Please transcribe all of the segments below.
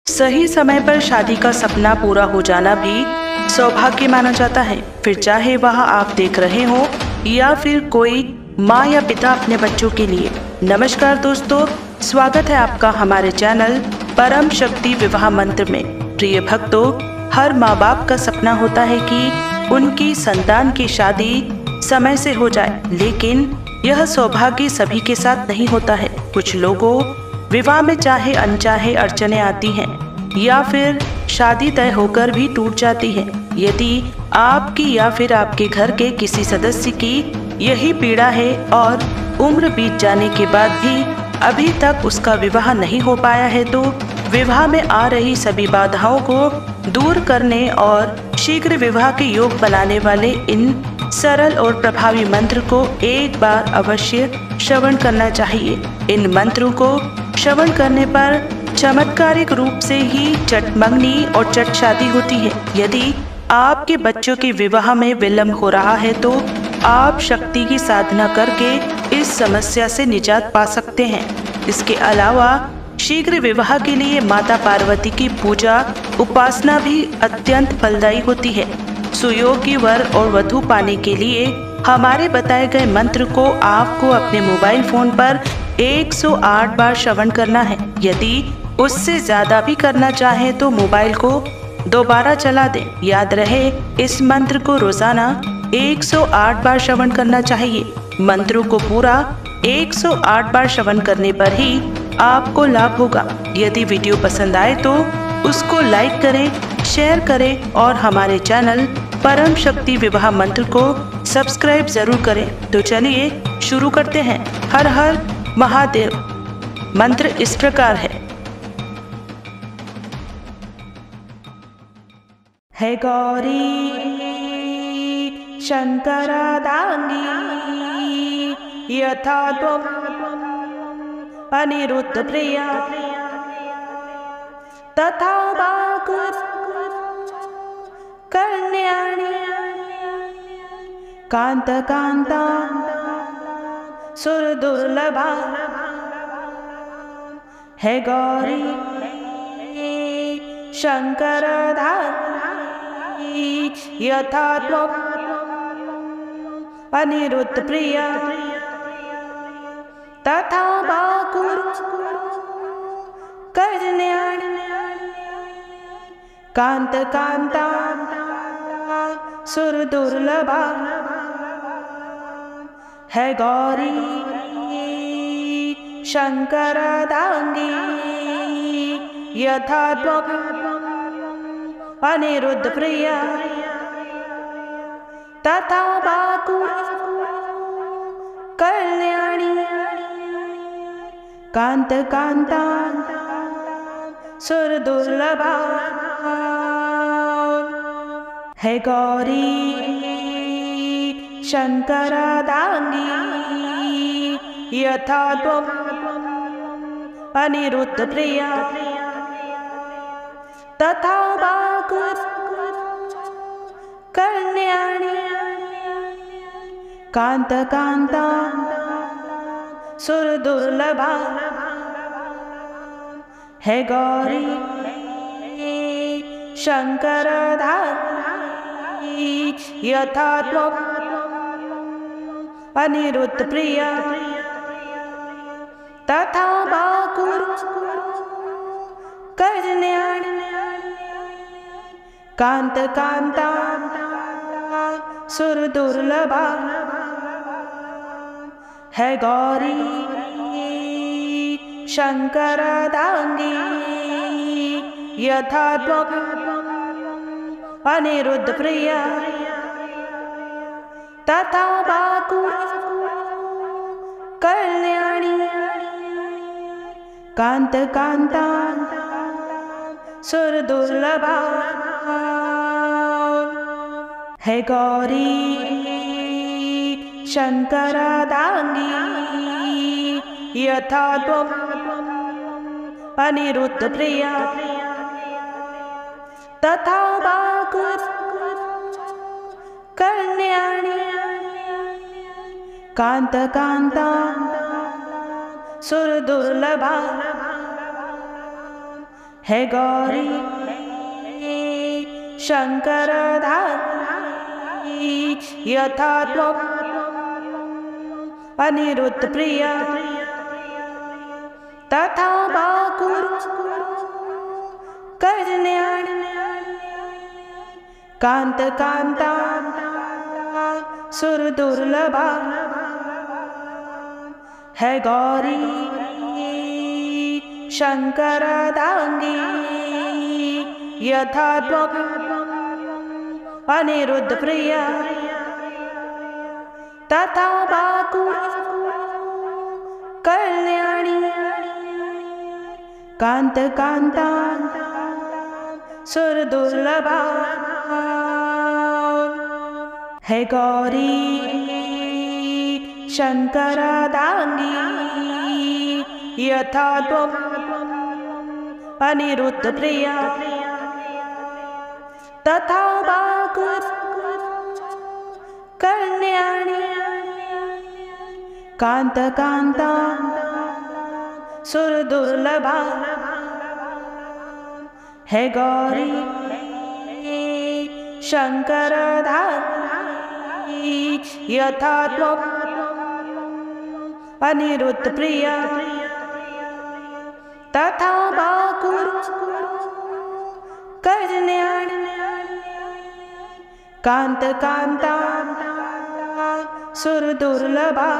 सही समय पर शादी का सपना पूरा हो जाना भी सौभाग्य माना जाता है। फिर चाहे वह आप देख रहे हो या फिर कोई माँ या पिता अपने बच्चों के लिए। नमस्कार दोस्तों, स्वागत है आपका हमारे चैनल परम शक्ति विवाह मंत्र में। प्रिय भक्तों, हर माँ बाप का सपना होता है कि उनकी संतान की शादी समय से हो जाए, लेकिन यह सौभाग्य सभी के साथ नहीं होता है। कुछ लोगों विवाह में चाहे अनचाहे अड़चने आती हैं या फिर शादी तय होकर भी टूट जाती है। यदि आपकी या फिर आपके घर के किसी सदस्य की यही पीड़ा है और उम्र बीत जाने के बाद भी अभी तक उसका विवाह नहीं हो पाया है, तो विवाह में आ रही सभी बाधाओं को दूर करने और शीघ्र विवाह के योग बनाने वाले इन सरल और प्रभावी मंत्र को एक बार अवश्य श्रवण करना चाहिए। इन मंत्रों को श्रवण करने पर चमत्कारिक रूप से ही चट मंगनी और चट शादी होती है। यदि आपके बच्चों के विवाह में विलंब हो रहा है तो आप शक्ति की साधना करके इस समस्या से निजात पा सकते हैं। इसके अलावा शीघ्र विवाह के लिए माता पार्वती की पूजा उपासना भी अत्यंत फलदायी होती है। सुयोग्य वर और वधू पाने के लिए हमारे बताए गए मंत्र को आपको अपने मोबाइल फोन पर 108 बार श्रवण करना है। यदि उससे ज्यादा भी करना चाहें तो मोबाइल को दोबारा चला दें। याद रहे, इस मंत्र को रोजाना 108 बार श्रवण करना चाहिए। मंत्रों को पूरा 108 बार श्रवण करने पर ही आपको लाभ होगा। यदि वीडियो पसंद आए तो उसको लाइक करें, शेयर करें और हमारे चैनल परम शक्ति विवाह मंत्र को सब्सक्राइब जरूर करें। तो चलिए शुरू करते हैं। हर हर महादेव। मंत्र इस प्रकार है। हे गौरी शंकरादांगी यथा त्वम् अनिरुद्ध प्रिया तथा बाकुर कल्याणी कांत कांता सुरदुर्लभा। हे गौरी शंकरधारी यथा त्वम् अनिरुद्ध प्रिया तथा बाकुर कल्याणी कांत कांता सुरदुर्लभा। हे गौरी शंकरदांगी यथा त्वम् अनिरुद्ध प्रिया तथा बाकुर कल्याणी कांत कांता सुरदुर्लभा। हे गौरी शंकरदांगी यथा त्वम् अनिरुद्ध प्रिया तथा बाकुर कल्याणी कांत कांता सुरदुर्लभा। हे गौरी शंकरधारी यथा त्वम् अनिरुद्ध प्रिया तथा बाकुर कल्याणी कांत कांता सुरदुर्लभा। हे गौरी शंकरदांगी यथा त्वम् अनिरुद्ध प्रिया तथा बाकुर कल्याणी कांत कांता सुरदुर्लभा। हे गौरी शंकरदांगी यथा त्वम् अनिरुद्ध प्रिया तथा बाकुर कल्याणी कांत कांता सुरदुर्लभा। हे गौरी शंकरधारी यथा त्वम् अनिरुद्ध प्रिया तथा बाकुरु कल्याणी कांत कांता सुरदुर्लभा है गौरी शंकरदांगी यथा त्वम् अनिरुद्ध प्रिया तथा बाकुरु कल्याणी कांत कांता सुरदुर्लभा है गौरी शंकरदांगी यथा त्वम् अनिरुद्ध प्रिया तथा बाकुरु कल्याणी कांत कांता सुरदुर्लभा है गौरी शंकरधारी यथा त्वम् अनिरुद्ध प्रिया तथा बाकुरु कल्याणी कांत कांता सुरदुर्लभा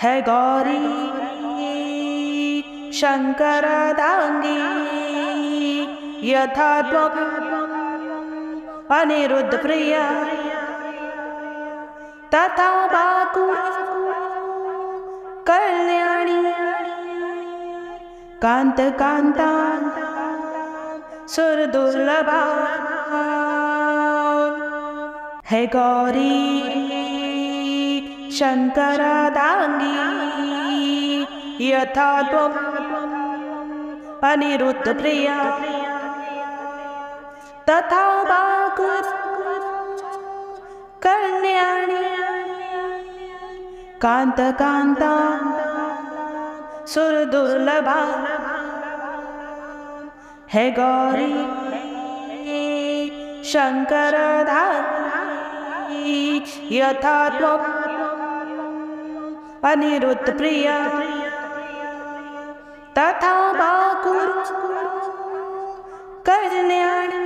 है गौरी शंकरदांगी यथा त्वम् अनिरुद्ध प्रिया तथा बाकुरु कल्याणी कांत कांता सुरदुर्लभा है गौरी शंकरदांगी यथा त्वम् अनिरुद्ध प्रिया तथा बाकुरु कल्याणी कांत कांता सुरदुर्लभा है गौरी शंकरधारी यथा त्वम् अनिरुद्ध प्रिया तथा बाकुरु कल्याणी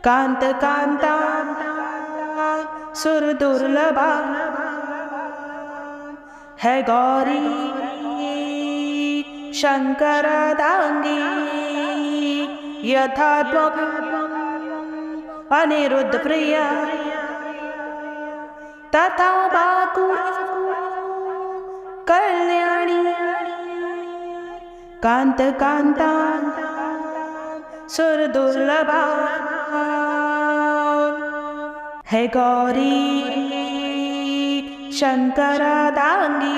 कांत कांता सुरदुर्लभा है गौरी शंकरदांगी यथा त्वम् अनिरुद्ध प्रिया तथा बाकुरु कल्याणी कांत कांता सुरदुर्लभा है गौरी शंकरदांगी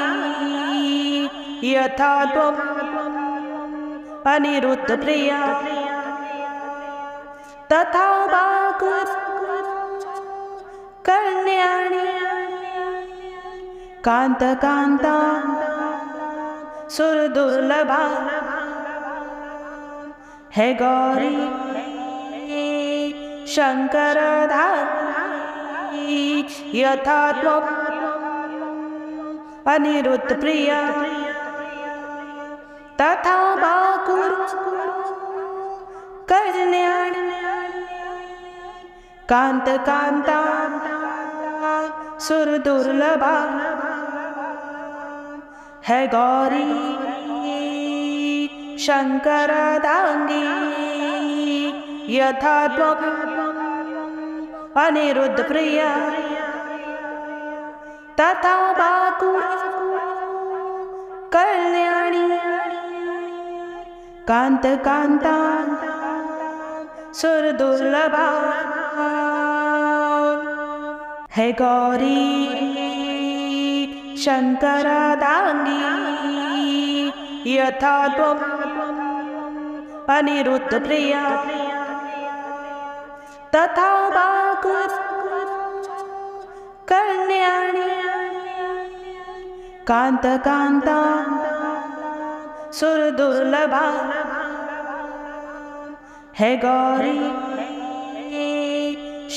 यथा त्वम् अनिरुद्ध प्रिया तथा बाकुरु कल्याणी कांत कांता सुरदुर्लभा है गौरी शंकरधारी यथा त्वम् अनिरुद्ध प्रिया तथा बाकुरु कल्याणी कांत कांता सुरदुर्लभा है गौरी शंकरदांगी यथा त्वम् अनिरुद्ध प्रिया तथा बाकुरु कल्याणी कांत कांता सुरदुर्लभा है गौरी शंकरदांगी यथा त्वम् अनिरुद्ध प्रिया तथा बाकुरु कल्याणी कांत कांता सुर दुर्लभा है गौरी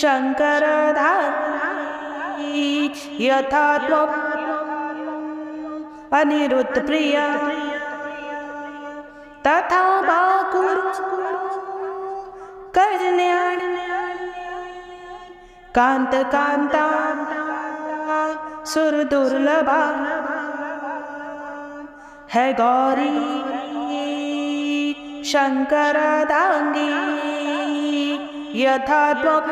शंकरधारी यथा त्वम् अनिरुद्ध प्रिया तथा बाकुरु कल्याणी कांत कांता सुर दुर्लभा है गौरी शंकरदांगी यथा त्वम्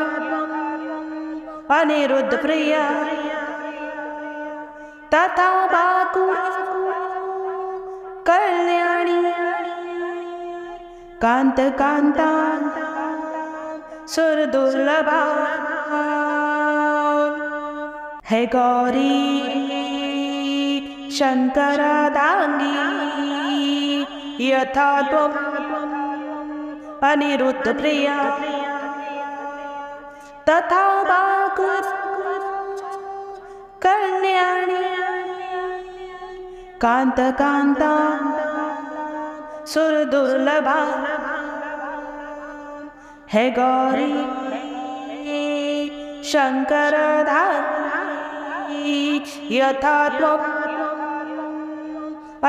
अनिरुद्ध प्रिया तथा बाकुरु कल्याणी कांत कांता सुर दुर्लभा है गौरी शंकरदांगी यथा त्वम् अनिरुद्ध प्रिया तथा बाकुरु कल्याणी कांत कांता सुर दुर्लभा है गौरी शंकरधारी यथा त्वम्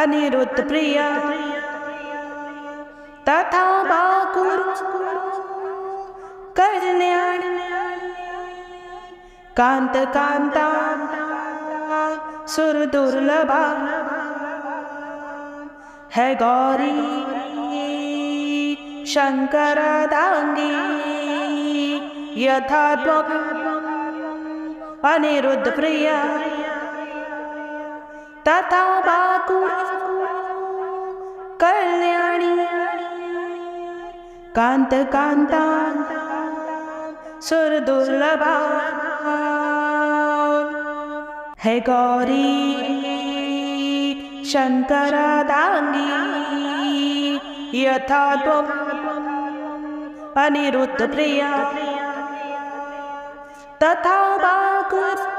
अनिरुद्ध प्रिया तथा बाकुरु कल्याणी कांत कांता सुर दुर्लभा है गौरी शंकरदांगी यथा त्वम् अनिरुद्ध प्रिया तथा बाकुरु कल्याणी कांत कांता सुर दुर्लभा है गौरी शंकरदांगी यथा त्वम् अनिरुद्ध प्रिया तथा बाकुरु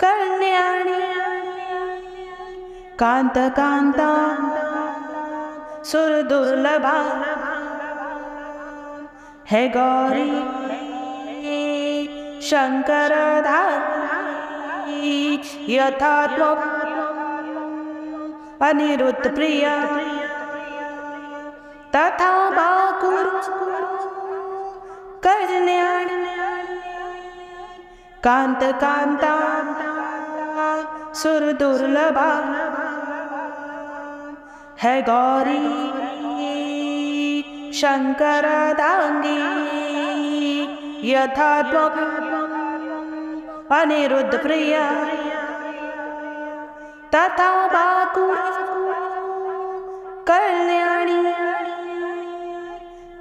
कल्याणी कांत कांता सुर दुर्लभा है गौरी शंकरधारी यथा त्वम् अनिरुद्ध प्रिया तथा बाकुरु कल्याणी कांत कांता सुर दुर्लभा है गौरी शंकरदांगी यथा त्वम् अनिरुद्ध प्रिया तथा बाकुरु कल्याणी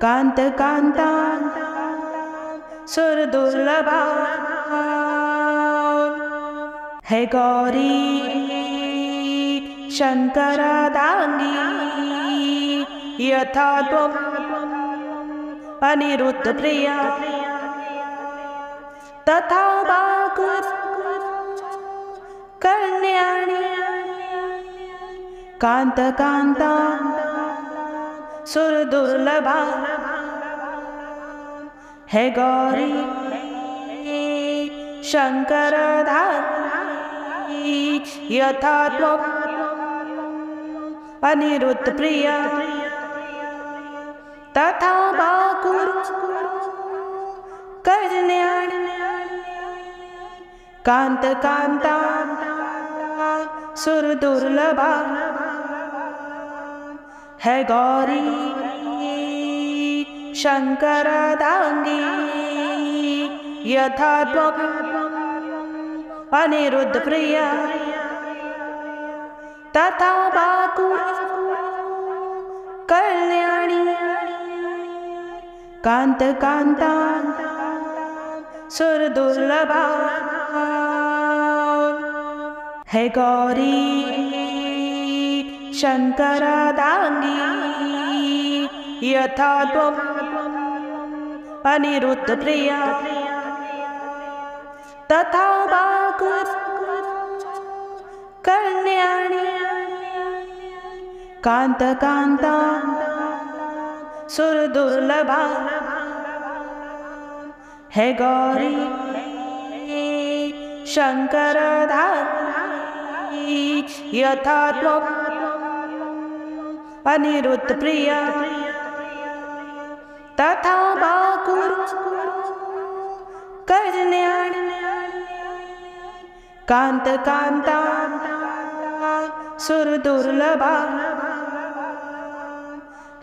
कांत कांता सुर दुर्लभा है गौरी शंकरदांगी यथा त्वम् अनिरुद्ध प्रिया तथा बाकुरु कल्याणी कांत कांता सुर दुर्लभा है गौरी शंकरधारी यथा त्वम् अनिरुद्ध प्रिया तथा बाकुरु कल्याणी कांत कांता सुर दुर्लभा है गौरी शंकरदांगी यथा त्वम् अनिरुद्ध प्रिया तथा बाकुरु कल्याणी कांत कांता सुर दुर्लभा है गौरी शंकरदांगी यथा त्वम् अनिरुद्ध प्रिया तथा बाकुरु कल्याणी कांत कांता सुर दुर्लभा है गौरी शंकर धारी यथा त्वम् अनिरुद्ध प्रिया तथा बाकुरु कल्याणी कांत कांता सुर दुर्लभा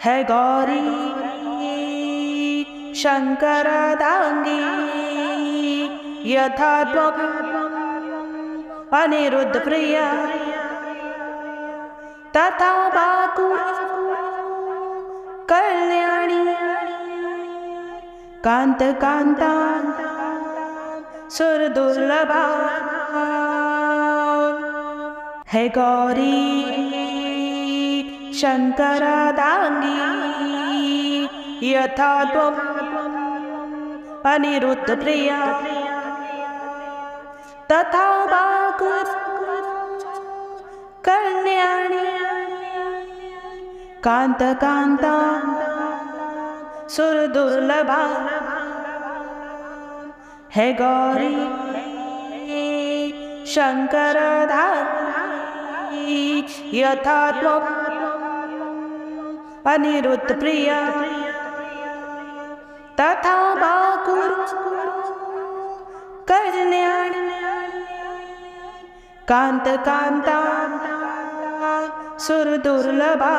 है गौरी शंकर दांगी यथा त्वम् अनिरुद्ध प्रिया तथा बाकुरु कल्याणी कांत कांता सुर दुर्लभा है गौरी शंकर दांगी यथा त्वम् अनिरुद्ध प्रिया तथा बाकुरु कल्याणी कांत कांता सुर दुर्लभा है गौरी शंकर धारी यथा त्वम् अनिरुद्ध प्रिया तथा बाकुरु कल्याणी कांत कांता सुर दुर्लभा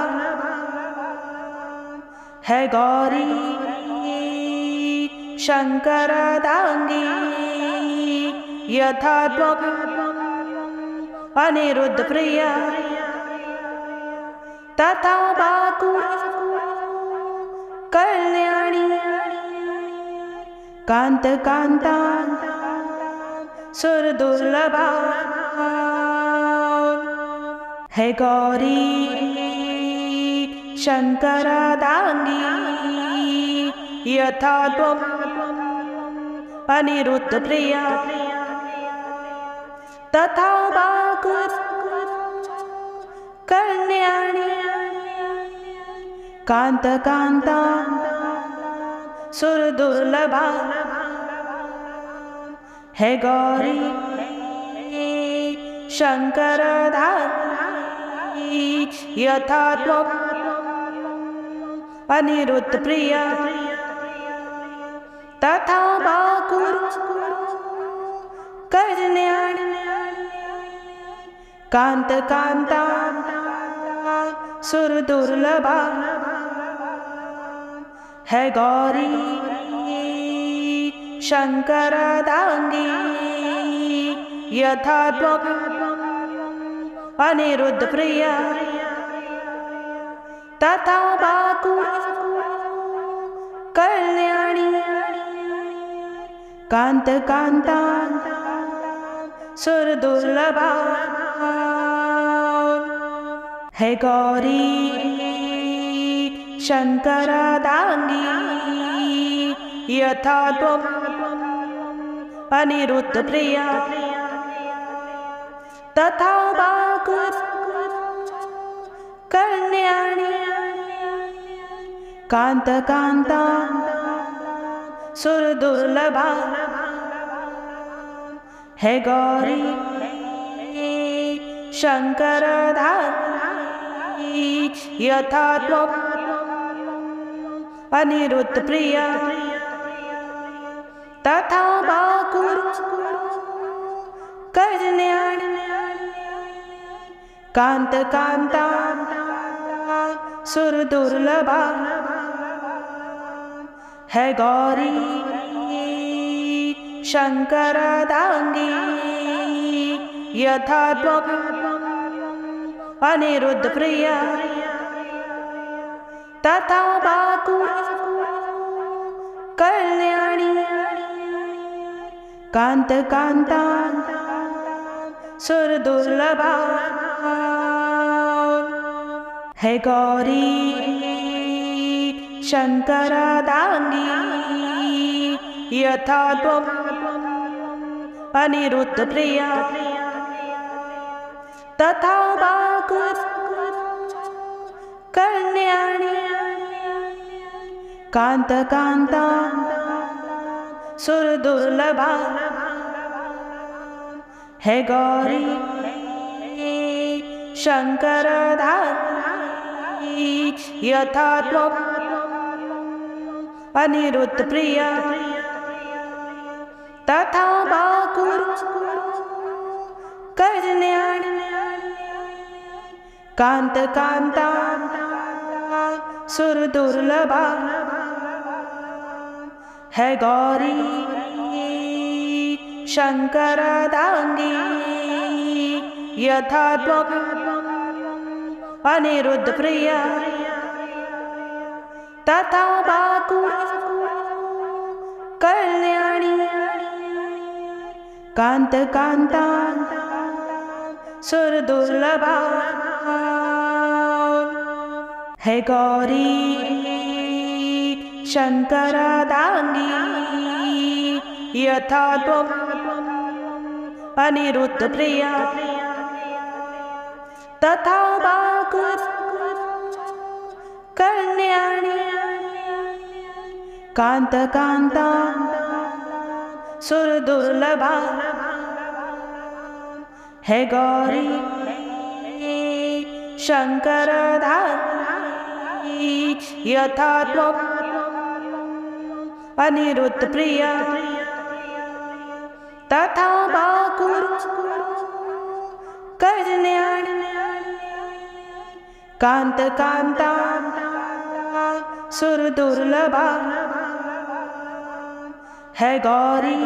है गौरी शंकर दांगी यथा त्वम् अनिरुद्ध प्रिया तथा बाकुरु कल्याणी कांत कांता सुर दुर्लभा है गौरी शंकर दांगी यथा त्वम् अनिरुद्ध प्रिया तथा बाकुरु कल्याणी कांत कांता सुर दुर्लभा है गौरी शंकर धारी यथा त्वम् अनिरुद्ध प्रिया तथा बाकुरु कल्याणी कांत कांता सुर दुर्लभा है गौरी शंकर दांगी यथा त्वम् अनिरुद्ध प्रिया तथा बाकुरु कल्याणी कांत कांता सुर दुर्लभा है गौरी शंकर दांगी यथा त्वम् अनिरुद्ध प्रिया तथा बाकुरु कल्याणी कांत कांता सुर दुर्लभा है गौरी शंकर धारी यथा त्वम् अनिरुद्ध प्रिया तथा बाकुरु कल्याणी कांत कांता सुर दुर्लभा है गौरी शंकर दांगी यथा त्वम् अनिरुद्ध प्रिया तथा बाकुरु कल्याणी कांत कांता सुर दुर्लभा है गौरी शंकर दांगी यथा त्वम् अनिरुद्ध प्रिया तथा बाकुरु कांत कांता सुरदुर्लभा है गौरी शंकरधारी यथा त्वम् अनिरुद्ध प्रिया तथा बाकुरु कल्याणी कांत कांता सुरदुर्लभा है गौरी शंकरधारी यथा त्वम् अनिरुद्ध प्रिया तथा बाकुरु कल्याणी कांत कांता सुरदुर्लभा है गौरी शंकरधारी यथा त्वम् अनिरुद्ध प्रिया तथा बाकुरु कल्याणी कांत कांता सुरदुर्लभा है गौरी शंकरधारी यथा त्वम् अनिरुद्ध प्रिया तथा बाकुरु कल्याणी कांत कांता सुरदुर्लभा है गौरी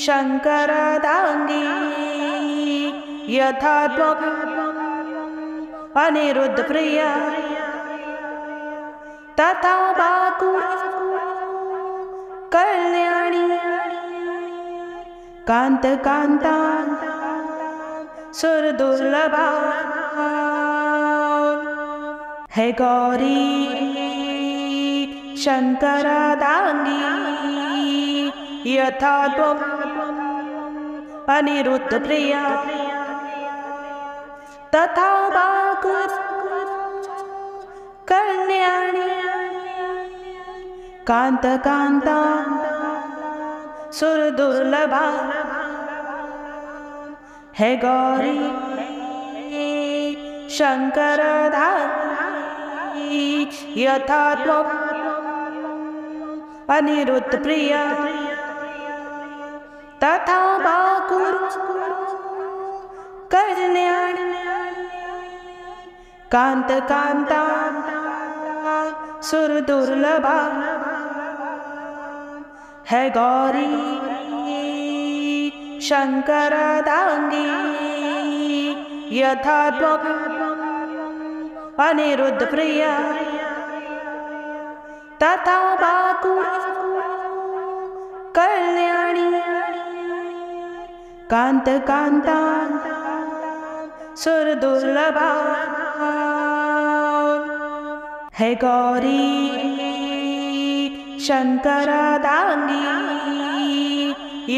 शंकरधारी यथा त्वम् अनिरुद्ध प्रिया तथा बाकुरु कल्याणी कांत कांता सुरदुर्लभा है गौरी शंकरधारी यथा त्वम् अनिरुद्ध प्रिया तथा बाकुरु कल्याणी कांत कांता सुरदुर्लभा है गौरी शंकरधारी यथा त्वम् अनिरुद्ध प्रिया तथा बाकुरु कल्याणी कांत कांता सुरदुर्लभा है गौरी शंकरधारी यथा त्वम् अनिरुद्ध प्रिया तथा बाकुरु कल्याणी कांत कांता सुरदुर्लभा है गौरी शंकरधारी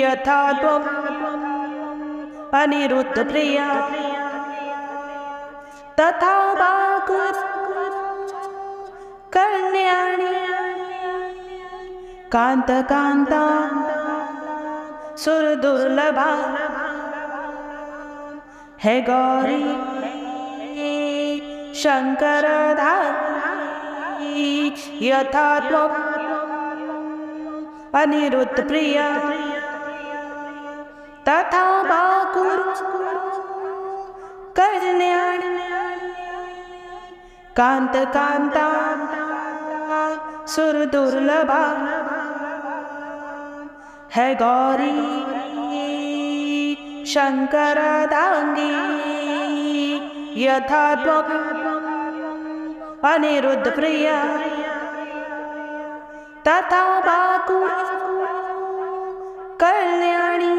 यथा त्वम् अनिरुद्ध प्रिया तथा बाकुरु कल्याणी कांत कांता सुरदुर्लभा है गौरी शंकरधारी यथा त्वम् अनिरुद्ध प्रिया तथा बाकुरु कल्याणी कांत कांता सुरदुर्लभा है गौरी शंकरधारी यथा त्वम् अनिरुद्ध प्रिया तथा बाकुरु कल्याणी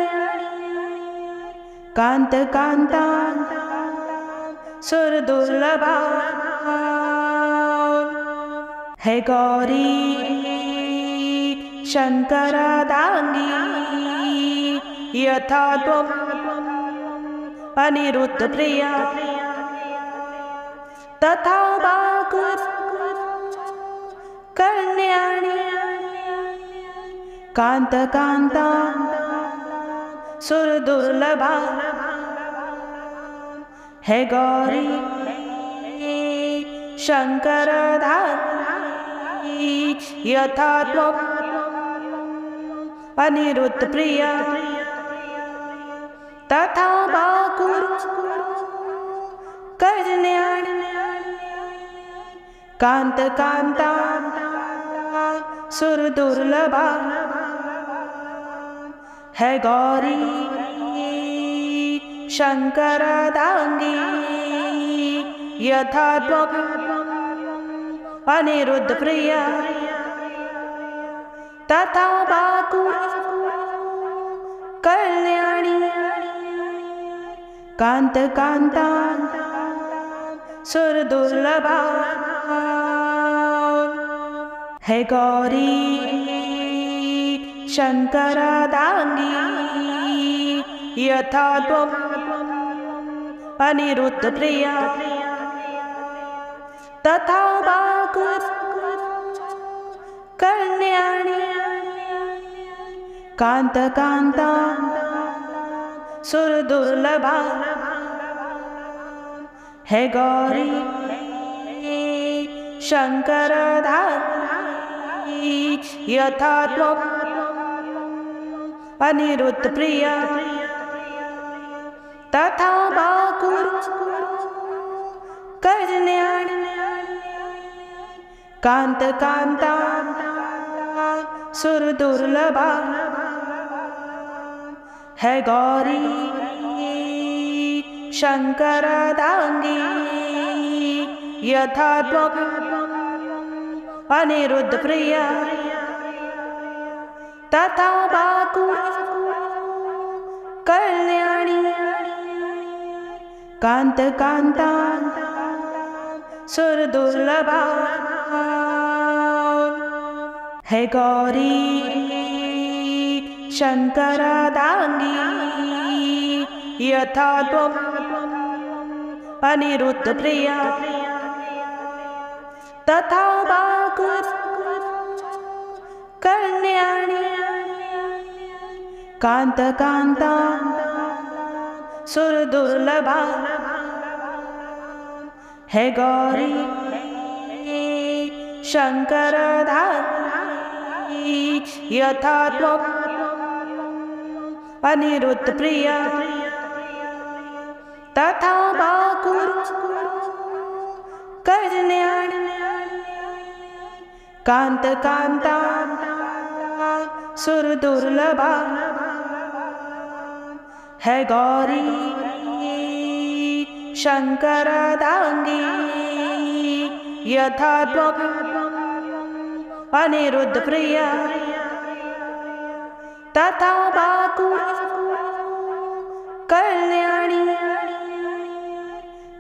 कांत कांता सुरदुर्लभा है गौरी शंकरधारी यथा त्वम् अनिरुद्ध प्रिया तथा बाकुरु कांत कांता सुरदुर्लभा है गौरी शंकरधारी यथा त्वम् अनिरुद्ध प्रिया तथा बाकुरु कल्याण कांत कांता सुरदुर्लभा है गौरी शंकरधांगी यथा त्वम् अनिरुद्ध प्रिया तथा बाकुरु कल्याणी कांत कांता सुरदुर्लभा है गौरी शंकरधांगी यथा त्वम् अनिरुद्ध प्रिया तथा बाकुरु कल्याणी कांत कांता सुरदुर्लभा है गौरी शंकरधारी यथा त्वम् अनिरुद्ध प्रिया तथा बाकुरु कल्याण कांत कांता सुरदुर्लभा है गौरी शंकरधांगी यथा त्वम् अनिरुद्ध प्रिया तथा बाकुरु कल्याणी कांत कांता सुरदुर्लभा है गौरी शंकरधांगी यथा त्वम् अनिरुद्ध प्रिया तथा बाकुरु कल्याणी कांत कांता सुरदुर्लभा है गौरी शंकरधारी यथा त्वम् अनिरुद्ध प्रिया तथा बाकुरु कल्याण कांत कांता सुरदुर्लभा है गौरी शंकरधांगी यथा त्वम् अनिरुद्ध प्रिया तथा बाकुरु कल्याणी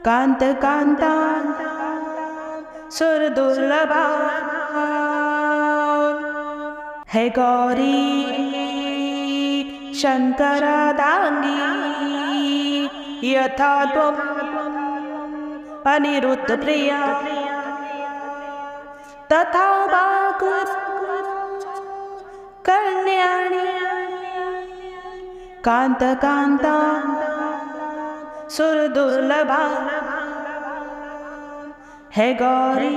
कांत कांता सुरदुर्लभा है गौरी शंकरधांगी यथा त्वम् अनिरुद्ध प्रिया तथा बाकुरु कल्याणी कांत कांता सुरदुर्लभा है गौरी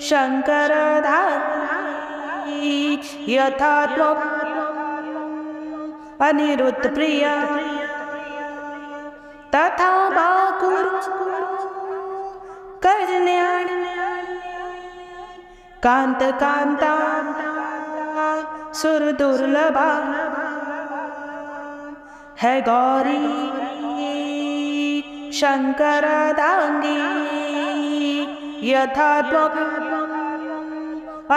शंकरधारी यथा त्वम् अनिरुद्ध प्रिया तथा बाकुरु कल्याण कांत कांता सुरदुर्लभा है गौरी शंकरधांगी यथा त्वम्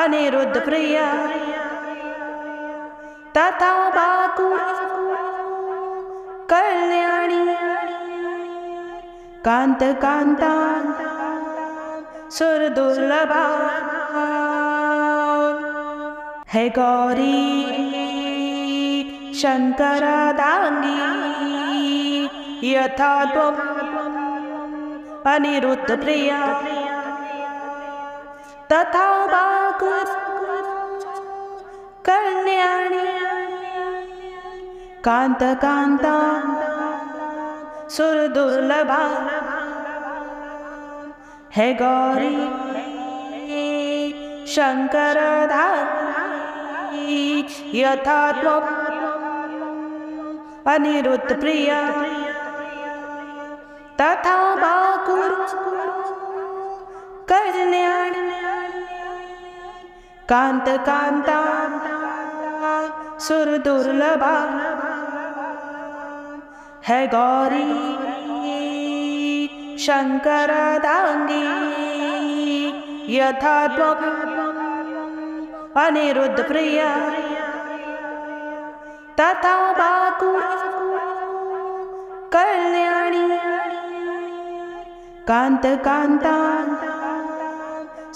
अनिरुद्ध प्रिया तथा बाकुरु कल्याणी कांत कांता सुरदुर्लभा है गौरी शंकरधांगी यथा त्वम् अनिरुद्ध प्रिया तथा बाकुरु कल्याणी कांत कांता सुरदुर्लभा है गौरी शंकरधारी यथा त्वम् अनिरुद्ध प्रिया तथा बाकुरु कल्याणी कांत कांता सुरदुर्लभा है गौरी शंकरधांगी यथा त्वम् अनिरुद्ध प्रिया तथा बाकुरु कल्याणी कांत कांता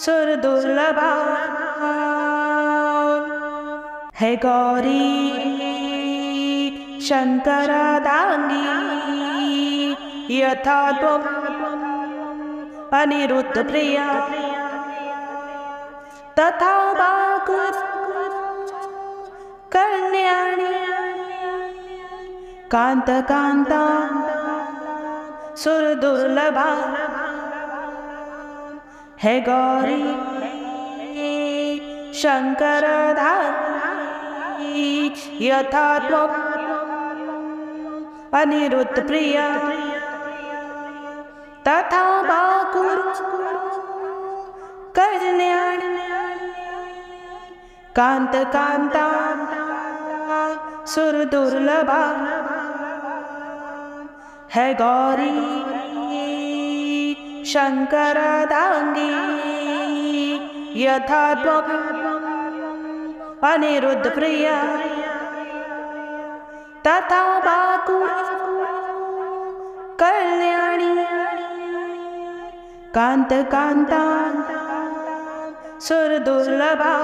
सुरदुर्लभा है गौरी शंकरधांगी यथा त्वम् अनिरुद्ध प्रिया तथा बाकुरु कल्याणी कांत कांता सुरदुर्लभा है गौरी शंकरधारी यथा त्वम् अनिरुद्ध प्रिया तथा बाकुरु कल्याणी कांत कांता सुरदुर्लभा है गौरी शंकरधांगी यथा त्वम् अनिरुद्ध प्रिया तथा बाकुरु कल्याणी कांत कांता सुरदुर्लभा